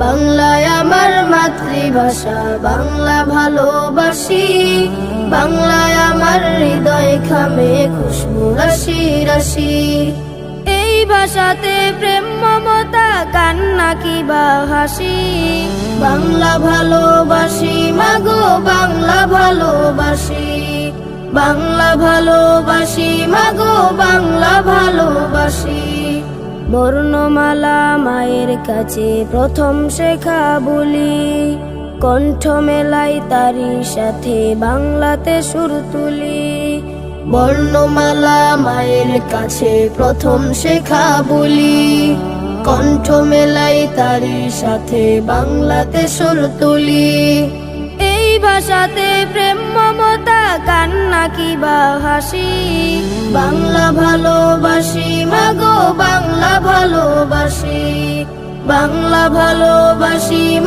বাংলায় আমার মাতৃভাষা, বাংলা ভালোবাসি। বাংলায় আমার হৃদয় খামে খুশবু রাশি রাশি। এই ভাষাতে প্রেম মমতা কান্না কিবা হাসি। বাংলা ভালোবাসি মাগো বাংলা ভালোবাসি। বাংলা ভালোবাসি মাগো বাংলা ভালোবাসি। বর্ণমালা মায়ের কাছে প্রথম শেখা বলি, কণ্ঠ মেলাই তারি সাথে বাংলাতে সুর তুলি। বর্ণমালা মায়ের কাছে প্রথম শেখা বলি, কণ্ঠ মেলাই তারি সাথে বাংলাতে সুর তুলি। এই ভাষাতে প্রেম মমতা কান্না কিবা হাসি। বাংলা ভালোবাসি মাগো বাংলা ভালোবাসি। বাংলা ভালোবাসি